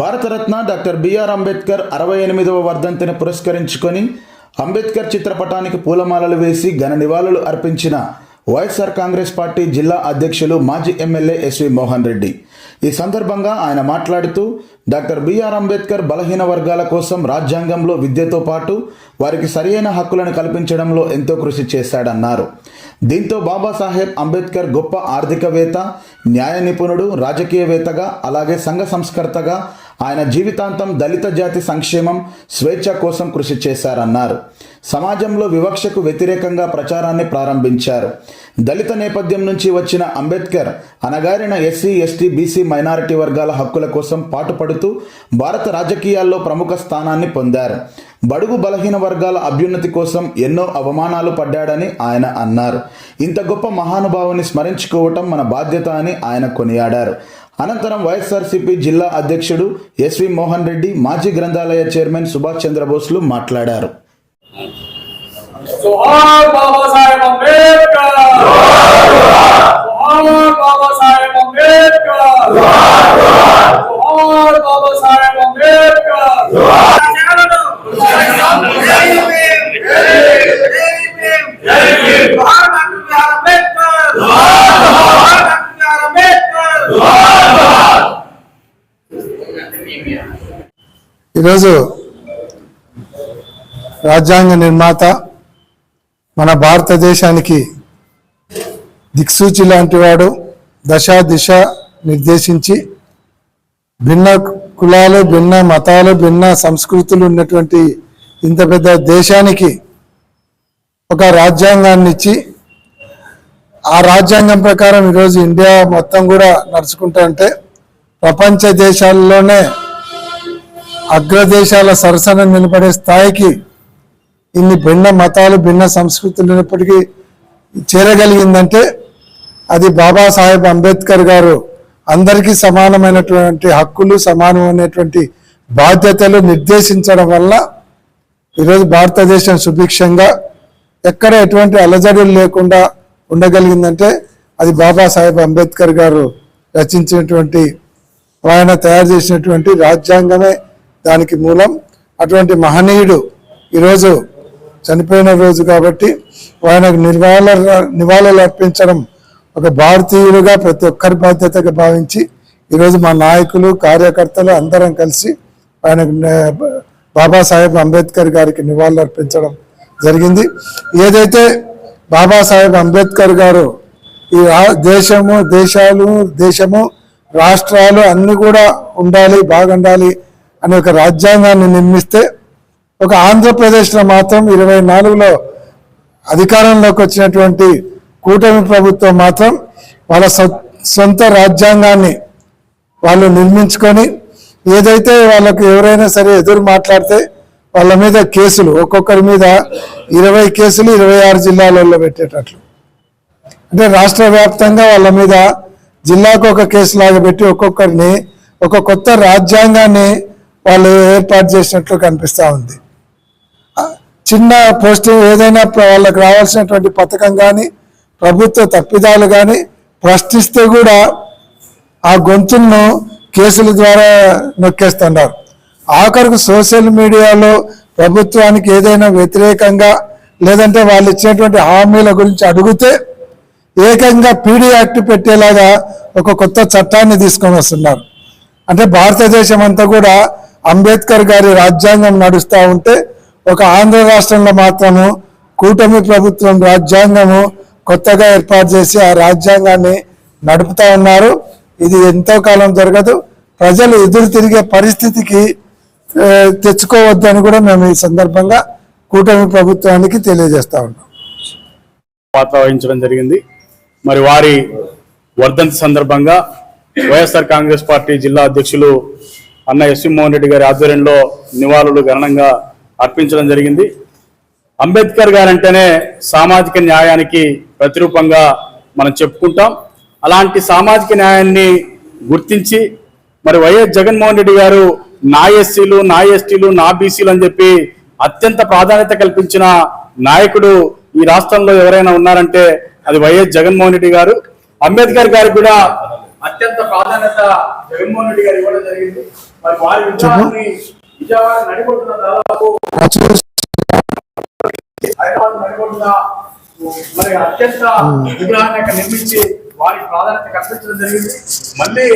Bharat Ratna doctor BR Ambedkar 68వ వర్ధంతిని పురస్కరించుకొని అంబేద్కర్ చిత్రపటానికి పూలమాలలు వేసి ఘన నివాళులు అర్పించిన వైఎస్ఆర్ కాంగ్రెస్ పార్టీ జిల్లా అధ్యక్షులు మాజీ ఎమ్మెల్యే ఎస్వి మోహన్ రెడ్డి. ఈ సందర్భంగా ఆయన మాట్లాడుతూ డాక్టర్ బిఆర్ అంబేద్కర్ బలహీన వర్గాల కోసం రాజ్యాంగంలో విద్యతో పాటు వారికి సరియైన హక్కులను కల్పించడంలో ఎంతో కృషి చేశాడన్నారు. దీంతో బాబాసాహెబ్ అంబేద్కర్ గొప్ప ఆర్థికవేత్త, న్యాయ నిపుణుడు, రాజకీయవేత్తగా అలాగే సంఘ సంస్కర్తగా ఆయన జీవితాంతం దళిత జాతి సంక్షేమం, స్వేచ్ఛ కోసం కృషి చేశారన్నారు. సమాజంలో వివక్షకు వ్యతిరేకంగా ప్రచారాన్ని ప్రారంభించారు. దళిత నేపథ్యం నుంచి వచ్చిన అంబేద్కర్ అణగారిన ఎస్సీ, ఎస్టీ, బీసీ, మైనారిటీ వర్గాల హక్కుల కోసం పాటుపడుతూ భారత రాజకీయాల్లో ప్రముఖ స్థానాన్ని పొందారు. బడుగు బలహీన వర్గాల అభ్యున్నతి కోసం ఎన్నో అవమానాలు పడ్డాడని ఆయన అన్నారు. ఇంత గొప్ప మహానుభావుని స్మరించుకోవటం మన బాధ్యత అని ఆయన కొనియాడారు. అనంతరం వైఎస్ఆర్సీపీ జిల్లా అధ్యక్షుడు ఎస్వి మోహన్ రెడ్డి, మాజీ గ్రంథాలయ చైర్మన్ సుభాష్ చంద్రబోస్లు మాట్లాడారు. जोहार बाबा साहेब अंबेडकर, जोहार बाबा साहेब अंबेडकर, जोहार बाबा साहेब अंबेडकर, ఈరోజు రాజ్యాంగ నిర్మాత, మన భారతదేశానికి దిక్సూచి లాంటి వాడు, దశ దిశ నిర్దేశించి భిన్న కులాలు, భిన్న మతాలు, భిన్న సంస్కృతులు ఉన్నటువంటి ఇంత పెద్ద దేశానికి ఒక రాజ్యాంగాన్ని ఇచ్చి ఆ రాజ్యాంగం ప్రకారం ఈరోజు ఇండియా మొత్తం కూడా నడుచుకుంటా ఉంటే ప్రపంచ దేశాల్లోనే అగ్రదేశాల సరసన నిలబడే స్థాయికి ఇన్ని భిన్న మతాలు, భిన్న సంస్కృతులు ఉన్నప్పటికీ చేరగలిగిందంటే అది బాబాసాహెబ్ అంబేద్కర్ గారు అందరికీ సమానమైనటువంటి హక్కులు, సమానమైనటువంటి బాధ్యతలు నిర్దేశించడం వల్ల ఈరోజు భారతదేశం సుభిక్షంగా ఎక్కడ ఎటువంటి అలజడులు లేకుండా ఉండగలిగిందంటే అది బాబాసాహెబ్ అంబేద్కర్ గారు రచించినటువంటి, ఆయన తయారు చేసినటువంటి రాజ్యాంగమే దానికి మూలం. అటువంటి మహనీయుడు ఈరోజు చనిపోయిన రోజు కాబట్టి ఆయనకు నివాళులు అర్పించడం ఒక భారతీయులుగా ప్రతి ఒక్కరి బాధ్యతగా భావించి ఈరోజు మా నాయకులు, కార్యకర్తలు అందరం కలిసి ఆయనకు బాబాసాహెబ్ అంబేద్కర్ గారికి నివాళులు అర్పించడం జరిగింది. ఏదైతే బాబాసాహెబ్ అంబేద్కర్ గారు ఈ దేశము రాష్ట్రాలు అన్నీ కూడా ఉండాలి, బాగుండాలి అనే ఒక రాజ్యాంగాన్ని నిర్మిస్తే ఒక ఆంధ్రప్రదేశ్లో మాత్రం 24లో అధికారంలోకి వచ్చినటువంటి కూటమి ప్రభుత్వం మాత్రం వాళ్ళ సొంత రాజ్యాంగాన్ని వాళ్ళు నిర్మించుకొని ఏదైతే వాళ్ళకు ఎవరైనా సరే ఎదురు మాట్లాడితే వాళ్ళ మీద కేసులు, ఒక్కొక్కరి మీద 20 కేసులు 26 జిల్లాలలో పెట్టేటట్లు, అంటే రాష్ట్ర వ్యాప్తంగా వాళ్ళ మీద జిల్లాకు ఒక కేసు లాగా పెట్టి ఒక్కొక్కరిని ఒక కొత్త రాజ్యాంగాన్ని వాళ్ళు ఏర్పాటు చేసినట్లు కనిపిస్తూ ఉంది. చిన్న పోస్టింగ్ ఏదైనా వాళ్ళకి రావాల్సినటువంటి పథకం కానీ, ప్రభుత్వ తప్పిదాలు కానీ ప్రశ్నిస్తే కూడా ఆ గొంతులను కేసుల ద్వారా నొక్కేస్తున్నారు. ఆఖరికి సోషల్ మీడియాలో ప్రభుత్వానికి ఏదైనా వ్యతిరేకంగా లేదంటే వాళ్ళు ఇచ్చినటువంటి హామీల గురించి అడిగితే ఏకంగా పీడీ యాక్ట్ పెట్టేలాగా ఒక కొత్త చట్టాన్ని తీసుకొని వస్తున్నారు. అంటే భారతదేశం అంతా కూడా అంబేద్కర్ గారి రాజ్యాంగం నడుస్తూ ఉంటే ఒక ఆంధ్ర రాష్ట్రంలో మాత్రము కూటమి ప్రభుత్వం రాజ్యాంగము కొత్తగా ఏర్పాటు చేసి ఆ రాజ్యాంగాన్ని నడుపుతా ఉన్నారు. ఇది ఎంతో కాలం జరగదు. ప్రజలు ఎదురు తిరిగే పరిస్థితికి తెచ్చుకోవద్దని కూడా మేము ఈ సందర్భంగా కూటమి ప్రభుత్వానికి తెలియజేస్తా ఉన్నాం. పాత్ర వహించడం జరిగింది. మరి వారి వర్ధంతి సందర్భంగా వైఎస్ఆర్ కాంగ్రెస్ పార్టీ జిల్లా అధ్యక్షులు అన్న ఎస్వి మోహన్ రెడ్డి గారి ఆధ్వర్యంలో నివాళులు ఘనంగా అర్పించడం జరిగింది. అంబేద్కర్ గారంటేనే సామాజిక న్యాయానికి ప్రతిరూపంగా మనం చెప్పుకుంటాం. అలాంటి సామాజిక న్యాయాన్ని గుర్తించి మరి వైఎస్ జగన్మోహన్ రెడ్డి గారు నా ఎస్సీలు, నా ఎస్టీలు, నా బీసీలు అని చెప్పి అత్యంత ప్రాధాన్యత కల్పించిన నాయకుడు ఈ రాష్ట్రంలో ఎవరైనా ఉన్నారంటే అది వైఎస్ జగన్మోహన్ రెడ్డి గారు. అంబేద్కర్ గారికి కూడా అత్యంత ప్రాధాన్యత జగన్మోహన్ రెడ్డి గారు ఇవ్వడం జరిగింది. మరి వారి విగ్రహాన్ని విజయవాడ నడిపొట్టున దాదాపు హైదరాబాద్ నడిపొట్టున మరి అత్యంత విగ్రహాన్ని అక్కడ నిర్మించి వారికి ప్రాధాన్యత కల్పించడం జరిగింది. మళ్ళీ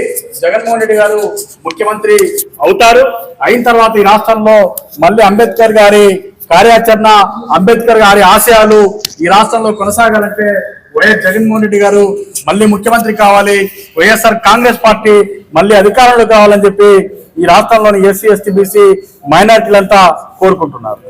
జగన్మోహన్ రెడ్డి గారు ముఖ్యమంత్రి అవుతారు. అయిన తర్వాత ఈ రాష్ట్రంలో మళ్ళీ అంబేద్కర్ గారి కార్యాచరణ, అంబేద్కర్ గారి ఆశయాలు ఈ రాష్ట్రంలో కొనసాగాలంటే వైఎస్ జగన్మోహన్ రెడ్డి గారు మళ్ళీ ముఖ్యమంత్రి కావాలి, వైఎస్ఆర్ కాంగ్రెస్ పార్టీ మళ్ళీ అధికారంలో కావాలని చెప్పి ఈ రాష్ట్రంలోని ఎస్సీ, ఎస్టీ, బీసీ మైనారిటీలంతా కోరుకుంటున్నారు.